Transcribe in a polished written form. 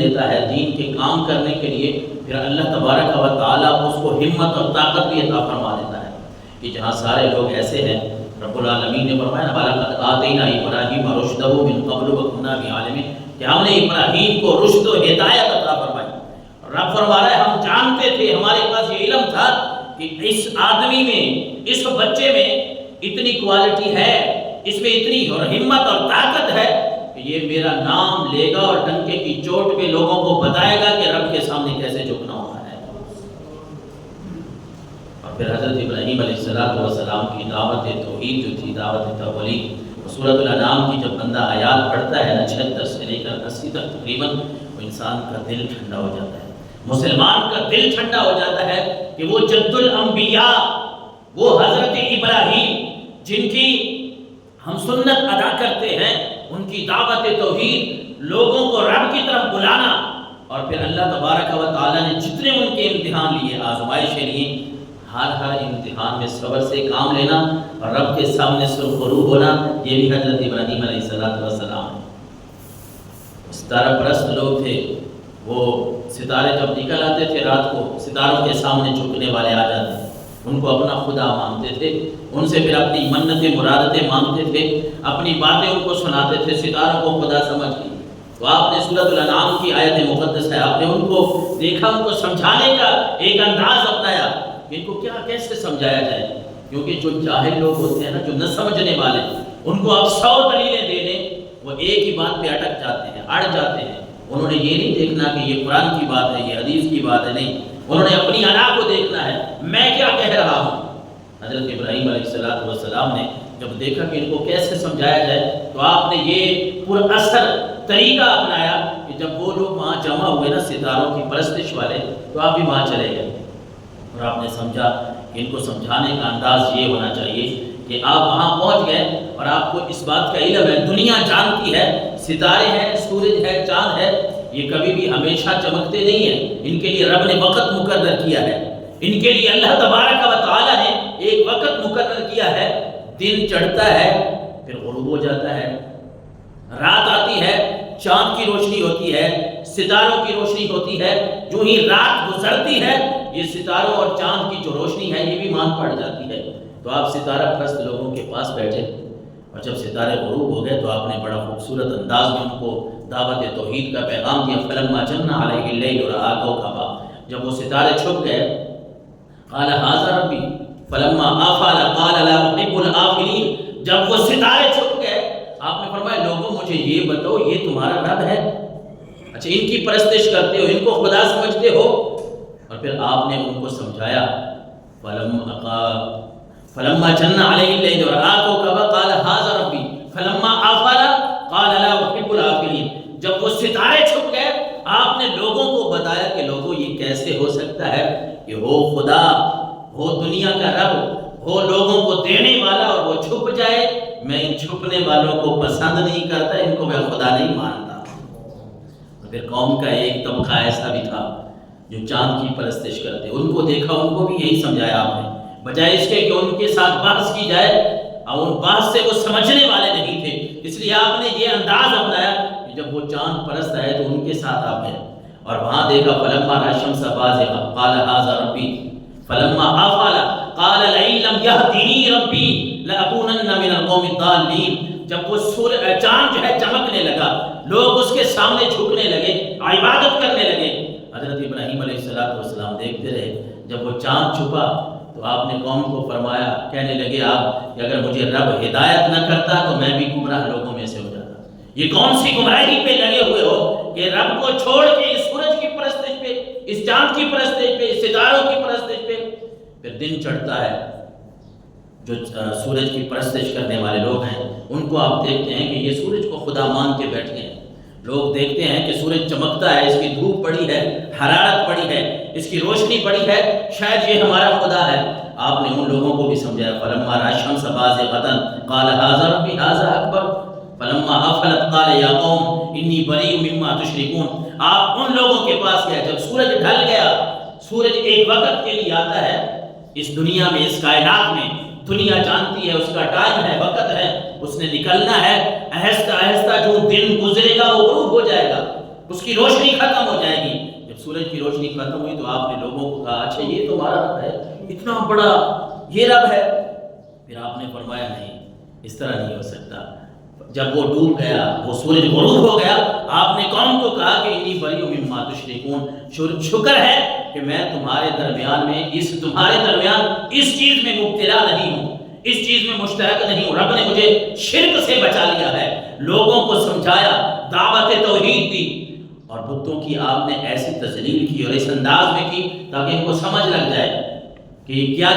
دیتا ہے دین کے کام کرنے کے لیے، پھر اللہ تبارک و تعالیٰ اس کو ہمت اور طاقت بھی عطا فرما دیتا ہے کہ جہاں سارے لوگ ایسے ہیں، رب العالمین نے فرمایا وَلَقَدْ آتَيْنَا إِبْرَاهِيمَ رُشْدَهُ مِنْ قَبْلُ وَكُنَّا بِهِ عَالِمِينَ کہ ہم نے ابراہیم کو رشد و ہدایت عطا فرمائی۔ رب فرما رہا ہے ہم جانتے تھے، ہمارے پاس یہ علم تھا کہ اس آدمی میں، اس بچے میں اتنی کوالٹی ہے، اس میں اتنی ہمت اور طاقت ہے کہ یہ میرا نام لے گا اور ڈنکے کی چوٹ پہ لوگوں کو بتائے گا کہ رب کے سامنے کیسے جھکنا ہوتا ہے۔ اور پھر حضرت ابراہیم علیہ السلام کی دعوت توحید جو تھی، دعوت توحید، سورۃ الانعام کی جب بندہ آیات پڑھتا ہے نا 76 سے لے کر 80 تک تقریباً، وہ انسان کا دل ٹھنڈا ہو جاتا ہے، مسلمان کا دل ٹھنڈا ہو جاتا ہے کہ وہ جد الانبیاء، وہ حضرت ابراہیم جن کی ہم سنت ادا کرتے ہیں، ان کی دعوت توحید، لوگوں کو رب کی طرف بلانا، اور پھر اللہ تبارک و تعالیٰ نے جتنے ان کے امتحان لیے، آزمائشیں لی، ہر امتحان میں صبر سے کام لینا اور رب کے سامنے سرخرو ہونا، یہ بھی حضرت ابراہیم علیہ السلام ہے۔ ستارہ پرست لوگ تھے، وہ ستارے جب نکل آتے تھے رات کو، ستاروں کے سامنے جھکنے والے آ جاتے، ان کو اپنا خدا مانتے تھے، ان سے پھر اپنی منتیں مرادتیں مانگتے تھے، اپنی باتیں ان کو سناتے تھے، ستاروں کو خدا سمجھ لی۔ تو آپ نے سورۃ الانعام کی آیت مقدس ہے، آپ نے ان کو دیکھا، ان کو سمجھانے کا ایک انداز اپنایا کہ ان کو کیسے سمجھایا جائے، کیونکہ جو جاہل لوگ ہوتے ہیں نا، جو نہ سمجھنے والے، ان کو آپ 100 دلیلیں دے دیں، وہ ایک ہی بات پہ اٹک جاتے ہیں، اڑ جاتے ہیں۔ انہوں نے یہ نہیں دیکھنا کہ یہ قرآن کی بات ہے، یہ حدیث کی بات ہے، نہیں، انہوں نے اپنی انا کو دیکھنا ہے، میں کیا کہہ رہا ہوں۔ حضرت ابراہیم علیہ السلام نے جب دیکھا کہ ان کو کیسے سمجھایا جائے، تو آپ نے یہ پر اثر طریقہ اپنایا کہ جب وہ لوگ وہاں جمع ہوئے نا ستاروں کی پرستش والے، تو آپ بھی وہاں چلے گئے، اور آپ نے سمجھا کہ ان کو سمجھانے کا انداز یہ ہونا چاہیے کہ آپ وہاں پہنچ گئے اور آپ کو اس بات کا علم ہے، دنیا جانتی ہے، ستارے ہیں، سورج ہے، چاند ہے، یہ کبھی بھی ہمیشہ چمکتے نہیں ہیں، ان کے لیے رب نے وقت مقرر کیا ہے، ان کے لیے اللہ تبارک و تعالیٰ نے ایک وقت مقرر کیا ہے، دن چڑھتا ہے پھر غروب ہو جاتا ہے، رات آتی ہے، چاند کی روشنی ہوتی ہے، ستاروں کی روشنی ہوتی ہے، جو ہی رات گزرتی ہے یہ ستاروں اور چاند کی جو روشنی ہے یہ بھی مان پڑ جاتی ہے۔ تو آپ ستارہ پرست لوگوں کے پاس بیٹھے، اور جب ستارے غروب ہو گئے تو آپ نے بڑا خوبصورت انداز میں ان کو دعوت توحید کا پیغام دیا۔ فلما جن علیہ اللیل رأى کوكبا، جب وہ ستارے چھپ گئے، قال ھذا ربی، فلما آفل قال لا احب الآفلین، جب وہ ستارے چھپ گئے آپ نے فرمایا لوگوں مجھے یہ بتاؤ یہ تمہارا رب ہے؟ اچھا ان کی پرستش کرتے ہو، ان کو خدا سمجھتے ہو؟ اور پھر آپ نے ان کو سمجھایا، فلما جن علیہ اللیل رأى کوكبا قال ھذا ربی فلما آفل قال لا احب الآفلین، جب وہ ستارے چھپ گئے آپ نے لوگوں کو بتایا کہ لوگوں یہ کیسے ہو سکتا ہے کہ ہو خدا، ہو دنیا کا رب، ہو لوگوں کو دینے والا اور وہ چھپ جائے، میں ان چھپنے والوں کو پسند نہیں کرتا، ان کو میں خدا نہیں مانتا۔ پھر قوم کا ایک طبقہ ایسا بھی تھا جو چاند کی پرستش کرتے، ان کو دیکھا، ان کو بھی یہی سمجھایا آپ نے، بجائے اس کے کہ ان کے ساتھ بحث کی جائے، اور ان بحث سے وہ سمجھنے والے نہیں تھے، اس لیے آپ نے یہ انداز اپنایا کہ جب وہ چاند پرست آئے تو ان کے ساتھ آپ گئے، اور وہاں دیکھا فلما رأى الشمس بازغة قال ھذا ربی فلما آفل قال لئن لم يهدني ربی لأکونن من القوم الضالین، جب وہ چاند جو ہے چمکنے لگا، لوگ اس کے سامنے جھکنے لگے، عبادت کرنے لگے، حضرت ابراہیم علیہ السلام دیکھتے رہے، جب وہ چاند چھپا تو آپ نے قوم کو فرمایا، کہنے لگے آپ کہ اگر مجھے رب ہدایت نہ کرتا تو میں بھی گمراہ لوگوں میں سے ہو جاتا۔ یہ کون سی گمراہی پہ لگے ہوئے ہو کہ رب کو چھوڑ کے اس سورج کی پرستش پہ، اس چاند کی پرستش پہ، اس ستاروں کی پرستش پہ؟ پھر دن چڑھتا ہے، جو سورج کی پرستش کرنے والے لوگ ہیں ان کو آپ دیکھتے ہیں کہ یہ سورج کو خدا مان کے بیٹھے ہیں، لوگ دیکھتے ہیں کہ سورج چمکتا ہے، اس کی دھوپ بڑی ہے، حرارت بڑی ہے، اس کی روشنی بڑی ہے، شاید یہ ہمارا خدا ہے۔ آپ نے ان لوگوں کو بھی سمجھایا، فلما رأى الشمس بازغة قال ھذا ربی ھذا اکبر فلما آفلت قال یا قوم انی بریء مما تشرکون۔ آپ ان لوگوں کے پاس گئے جب سورج ڈھل گیا، سورج ایک وقت کے لیے آتا ہے اس دنیا میں، اس کائنات میں، دنیا جانتی ہے اس کا ٹائم ہے، وقت ہے، اس نے نکلنا ہے، آہستہ آہستہ جو دن گزرے گا وہ غروب ہو جائے گا، اس کی روشنی ختم ہو جائے گی۔ جب سورج کی روشنی ختم ہوئی تو آپ نے لوگوں کو کہا اچھا یہ تمہارا رب ہے، اتنا بڑا یہ رب ہے؟ پھر آپ نے فرمایا نہیں، اس طرح نہیں ہو سکتا۔ جب وہ ڈوب گیا، وہ سورج غروب ہو گیا، آپ نے قوم کو کہا کہ انی بریء مما تشرکون، شکر ہے کہ میں تمہارے درمیان اس چیز میں مبتلا نہیں ہوں، اس چیز میں مشترک نہیں ہوں۔ رب نے مجھے شرک سے بچا لیا ہے، لوگوں کو سمجھایا، دعوت توحید دی، اور بتوں کی آپ نے ایسی تذلیل کی اور اس انداز میں کی تاکہ ان کو سمجھ لگ جائے کہ کیا